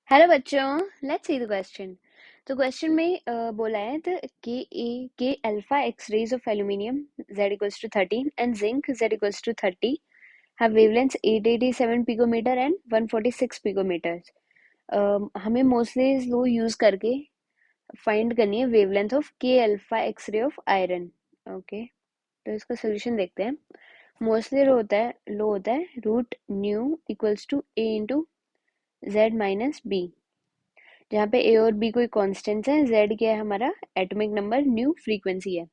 Hello बच्चों, let's see the question. तो question में बोला है K alpha X rays of aluminium z equals to 13 and zinc z equals to 30 have wavelengths 887 picometer and 146 picometers. हमें Moseley law use करके find करनी है wavelength of K alpha X ray of iron. Okay, तो इसका solution देखते हैं। Moseley law होता है root nu equals to a into Z minus b, जहाँ पे ए और बी कोई कॉन्स्टेंट्स हैं, जेड क्या है हमारा एटॉमिक नंबर, न्यू फ्रीक्वेंसी है।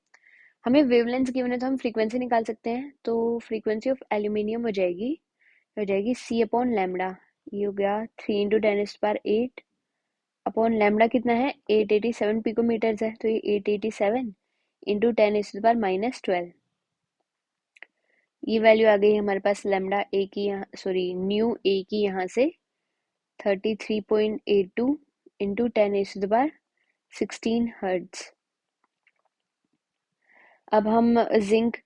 हमें वेवलेंथ गिवन है तो हम फ्रीक्वेंसी निकाल सकते हैं। तो फ्रीक्वेंसी ऑफ एल्यूमिनियम हो जाएगी सी अपॉन लैम्डा। ये हो गया 3 × 10⁻8 अपॉन लैम्डा कितना है 887 पिकोमीटर्स है, तो ये 887 इंटू 10⁻⁻12। ये वैल्यू आ गई हमारे पास लैम्डा ए की, यहाँ सॉरी न्यू ए की यहाँ से 33.82 इंटू 10⁻16 हर्ट्ज। अब हम जिंक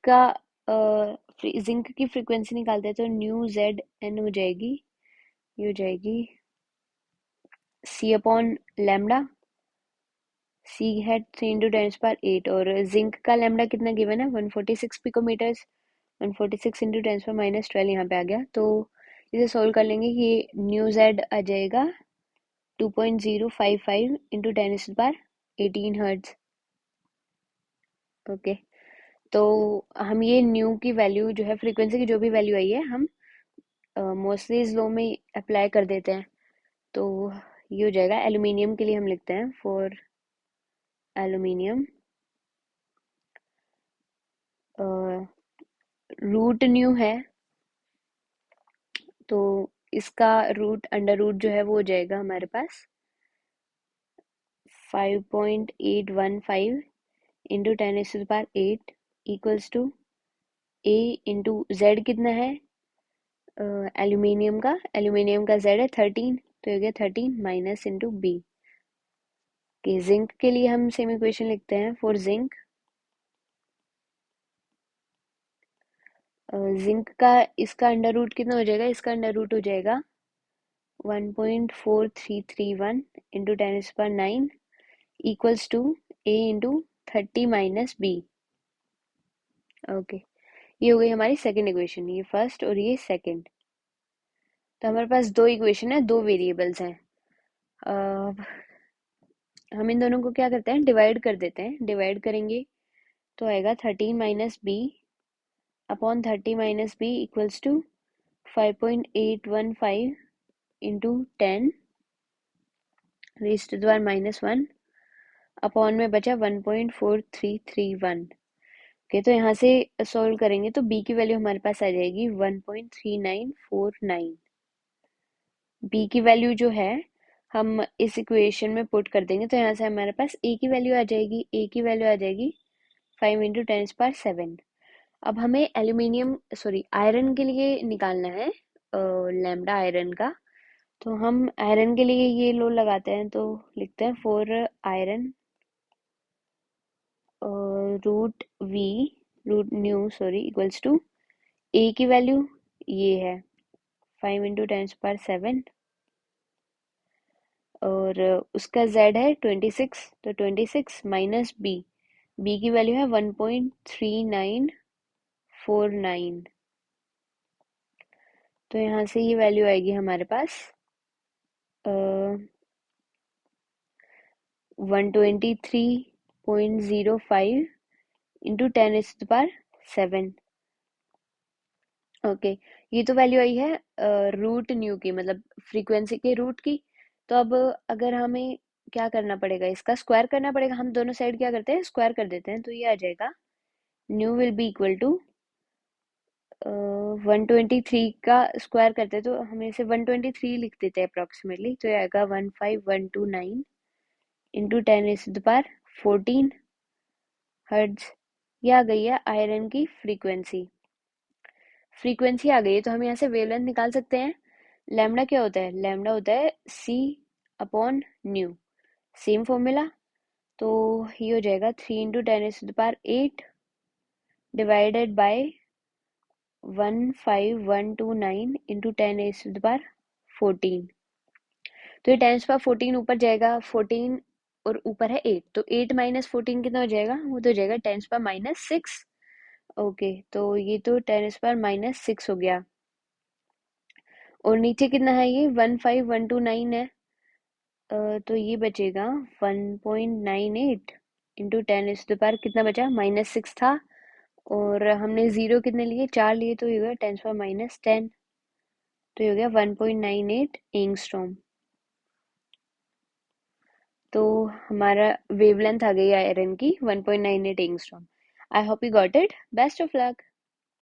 की फ्रीक्वेंसी निकालते हैं, तो न्यू जेड एन हो जाएगी, ये हो जाएगी सी अपॉन लैम्डा। सी है 3 × 10⁸, और जिंक का लैम्डा कितना गिवन है 146 पिकोमीटर्स। 146 इंटू 10⁻12 यहाँ पे आ गया, तो इसे सोल्व कर लेंगे कि न्यू जेड आ जाएगा 2.055 इंटू 10⁻18 हर्ट्ज। ओके, तो हम ये न्यू की वैल्यू जो है फ्रीक्वेंसी की जो भी वैल्यू आई है हम मोस्टली लॉ में अप्लाई कर देते हैं। तो ये हो जाएगा एल्यूमिनियम के लिए हम लिखते हैं फॉर एल्यूमिनियम रूट न्यू है, तो इसका रूट अंडर रूट जो है वो हो जाएगा हमारे पास 5.815 into 10⁸ equals to a into Z कितना है एल्यूमिनियम का जेड है 13, तो ये गया 13 माइनस इंटू बी। कि जिंक के लिए हम सेम इक्वेशन लिखते हैं फॉर जिंक। जिंक का इसका अंडर रूट कितना हो जाएगा, इसका अंडर रूट हो जाएगा 1.4331 into 10⁹ equals to a into 30 minus b. Okay, ये हो गई हमारी सेकेंड इक्वेशन, ये फर्स्ट और ये सेकेंड। तो हमारे पास दो इक्वेशन है, दो वेरिएबल्स हैं। हम इन दोनों को क्या करते हैं, डिवाइड कर देते हैं। डिवाइड करेंगे तो आएगा 13 minus b upon 30 minus b equals to 5.815 into 10 raise to the power -1 upon में बचा 1.4331। ओके, तो यहाँ से सॉल्व करेंगे तो बी की वैल्यू हमारे पास आ जाएगी 1.3949। बी की वैल्यू जो है हम इस इक्वेशन में पुट कर देंगे, तो यहाँ से हमारे पास ए की वैल्यू आ जाएगी। ए की वैल्यू आ जाएगी 5 इंटू 10⁻7। अब हमें एल्यूमिनियम सॉरी आयरन के लिए निकालना है लैम्डा आयरन का। तो हम आयरन के लिए ये लो लगाते हैं, तो लिखते हैं for iron root v root new sorry equals to a की वैल्यू ये है 5 इंटू 10⁻7 और उसका z है 26, तो 26 माइनस बी। बी की वैल्यू है 1.3949। तो यहाँ से ये वैल्यू आएगी हमारे पास 123.05 इंटू 10⁻7। ओके, ये तो वैल्यू आई है रूट न्यू की, मतलब फ्रीक्वेंसी के रूट की। तो अब अगर हमें क्या करना पड़ेगा, इसका स्क्वायर करना पड़ेगा। हम दोनों साइड क्या करते हैं, स्क्वायर कर देते हैं, तो ये आ जाएगा nu will be equal to 123 का स्क्वायर करते हैं, तो हम इसे 123 लिख देते हैं अप्रोक्सीमेटली। तो ये आएगा 15129 इंटू 10⁻14 हर्ट्ज। ये आ गई है आयरन की फ्रीक्वेंसी। फ्रीक्वेंसी आ गई है, तो हम यहाँ से वेवलेंथ निकाल सकते हैं। लैम्डा क्या होता है, लैम्डा होता है सी अपॉन न्यू, सेम फॉर्मूला। तो ये हो जाएगा 3 इंटू 10⁸ डिवाइडेड बाय 15129 इंटू 10⁻14। तो ये 10^14 ऊपर जाएगा, 14 और ऊपर है 8, तो 8 माइनस 14 कितना हो जाएगा, वो तो हो जाएगा 10^-6। ओके, तो ये तो 10^-6 हो गया। और नीचे कितना है, ये 15129 है। तो ये बचेगा 1.98 इंटू 10^, कितना बचा, -6 था। और हमने जीरो कितने लिए, 4 लिए, तो ये हो गया 10^-10, तो ये हो गया 1.98 एंगस्ट्रॉम। तो हमारा वेवलेंथ आ गई आयरन की 1.98 angstrom. I hope you got it. Best of luck.